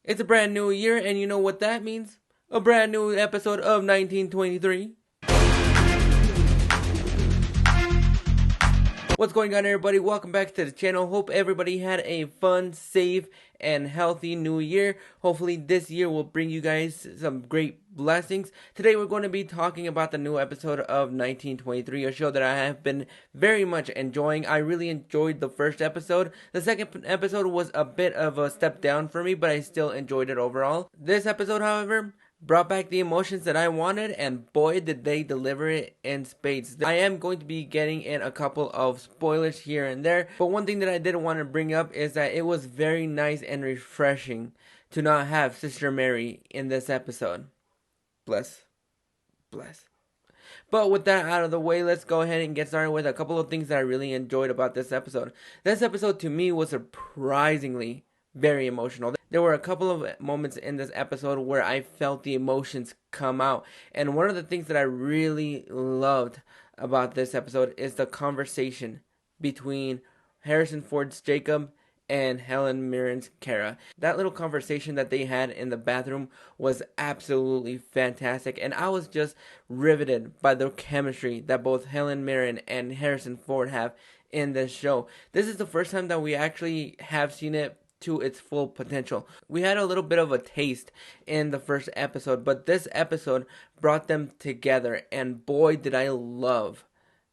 It's a brand new year, and you know what that means? A brand new episode of 1923. What's going on, everybody? Welcome back to the channel. Hope everybody had a fun, safe, and healthy new year. Hopefully this year will bring you guys some great blessings. Today we're going to be talking about the new episode of 1923, a show that I have been very much enjoying. I really enjoyed the first episode. The second episode was a bit of a step down for me, but I still enjoyed it overall. This episode, however, brought back the emotions that I wanted, and boy did they deliver it in spades. I am going to be getting in a couple of spoilers here and there, but one thing that I did want to bring up is that it was very nice and refreshing to not have Sister Mary in this episode. Bless. Bless. But with that out of the way, let's go ahead and get started with a couple of things that I really enjoyed about this episode. This episode to me was surprisingly very emotional. There were a couple of moments in this episode where I felt the emotions come out. And one of the things that I really loved about this episode is the conversation between Harrison Ford's Jacob and Helen Mirren's Kara. That little conversation that they had in the bathroom was absolutely fantastic, and I was just riveted by the chemistry that both Helen Mirren and Harrison Ford have in this show. This is the first time that we actually have seen it to its full potential. We had a little bit of a taste in the first episode, but this episode brought them together, and boy did I love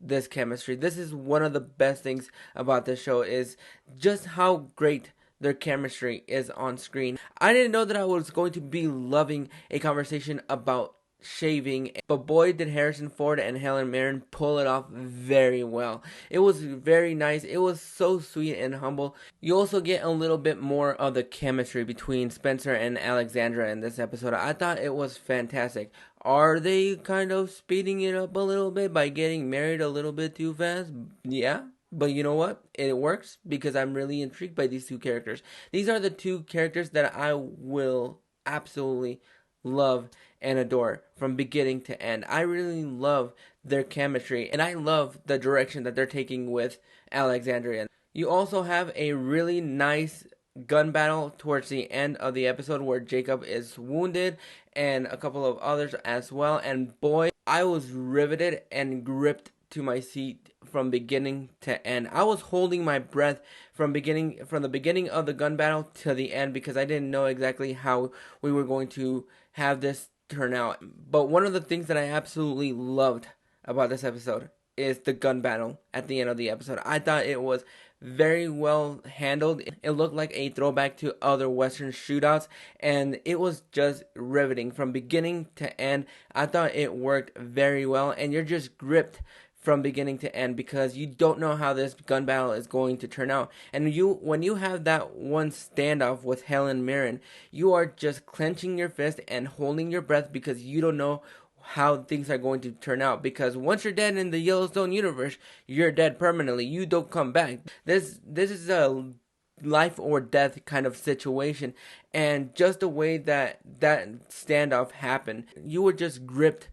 this chemistry. This is one of the best things about this show, is just how great their chemistry is on screen. I didn't know that I was going to be loving a conversation about shaving, but boy did Harrison Ford and Helen Mirren pull it off very well. It was very nice. It was so sweet and humble. You also get a little bit more of the chemistry between Spencer and Alexandra in this episode. I thought it was fantastic. Are they kind of speeding it up a little bit by getting married a little bit too fast? Yeah. But you know what? It works because I'm really intrigued by these two characters. These are the two characters that I will absolutely love and adore from beginning to end. I really love their chemistry, and I love the direction that they're taking with Alexandria. You also have a really nice gun battle towards the end of the episode where Jacob is wounded and a couple of others as well, and boy, I was riveted and gripped to my seat from beginning to end. I was holding my breath from the beginning of the gun battle to the end because I didn't know exactly how we were going to have this turn out. But one of the things that I absolutely loved about this episode is the gun battle at the end of the episode. I thought it was very well handled. It looked like a throwback to other Western shootouts, and it was just riveting from beginning to end. I thought it worked very well, and you're just gripped from beginning to end because you don't know how this gun battle is going to turn out. And when you have that one standoff with Helen Mirren, you are just clenching your fist and holding your breath because you don't know how things are going to turn out, because once you're dead in the Yellowstone universe, you're dead permanently. You don't come back. This is a life or death kind of situation, and just the way that standoff happened, you were just gripped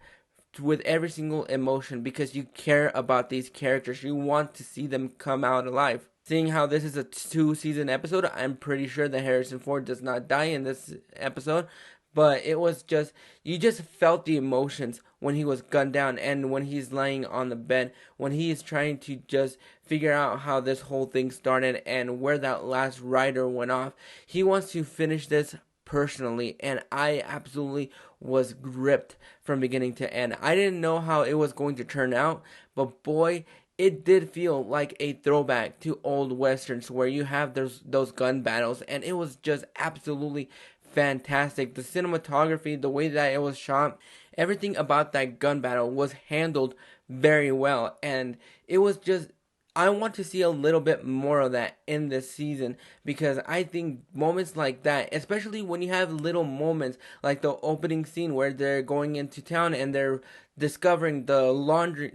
with every single emotion because you care about these characters. You want to see them come out alive. Seeing how this is a 2-season episode, I'm pretty sure that Harrison Ford does not die in this episode, but it was just, you just felt the emotions when he was gunned down and when he's lying on the bed, when he is trying to just figure out how this whole thing started and where that last rider went off. He wants to finish this personally, and I absolutely was gripped from beginning to end. I didn't know how it was going to turn out, but boy, it did feel like a throwback to old westerns where you have those gun battles, and it was just absolutely fantastic. The cinematography, the way that it was shot, everything about that gun battle was handled very well, and it was just, I want to see a little bit more of that in this season because I think moments like that, especially when you have little moments like the opening scene where they're going into town and discovering the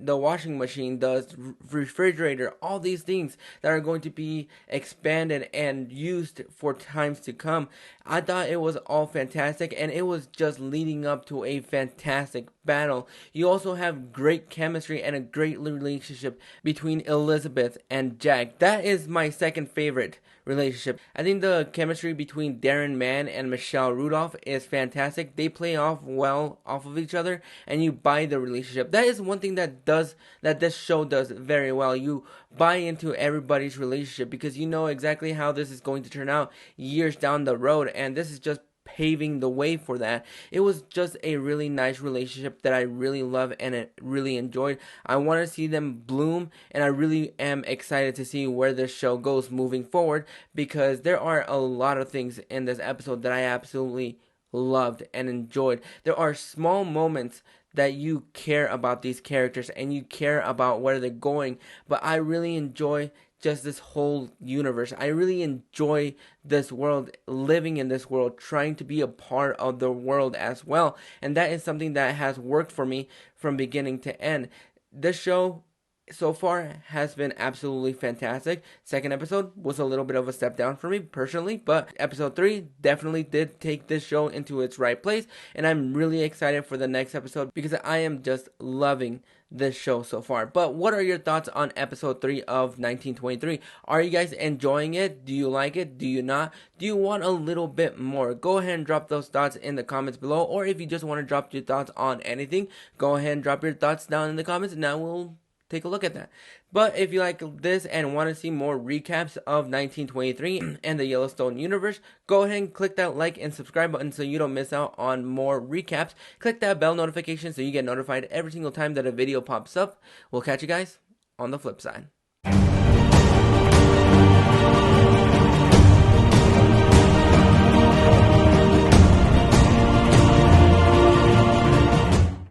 washing machine, the refrigerator, all these things that are going to be expanded and used for times to come. I thought it was all fantastic, and it was just leading up to a fantastic battle. You also have great chemistry and a great relationship between Elizabeth and Jack. That is my second favorite relationship. I think the chemistry between Darren Mann and Michelle Rudolph is fantastic. They play off well off of each other, and you buy the relationship. That is one thing that this show does very well. You buy into everybody's relationship because you know exactly how this is going to turn out years down the road, and this is just paving the way for that. It was just a really nice relationship that I really love and I really enjoyed. I want to see them bloom, and I really am excited to see where this show goes moving forward, because there are a lot of things in this episode that I absolutely loved and enjoyed. There are small moments that you care about these characters and you care about where they're going, but I really enjoy just this whole universe. I really enjoy this world, living in this world, trying to be a part of the world as well. And that is something that has worked for me from beginning to end. This show so far has been absolutely fantastic. Second episode was a little bit of a step down for me personally, but episode 3 definitely did take this show into its right place, and I'm really excited for the next episode because I am just loving this show so far. But what are your thoughts on episode 3 of 1923? Are you guys enjoying it? Do you like it? Do you not? Do you want a little bit more? Go ahead and drop those thoughts in the comments below, or if you just want to drop your thoughts on anything, go ahead and drop your thoughts down in the comments, and now we'll take a look at that. But if you like this and want to see more recaps of 1923 and the Yellowstone universe, go ahead and click that like and subscribe button so you don't miss out on more recaps. Click that bell notification so you get notified every single time that a video pops up. We'll catch you guys on the flip side.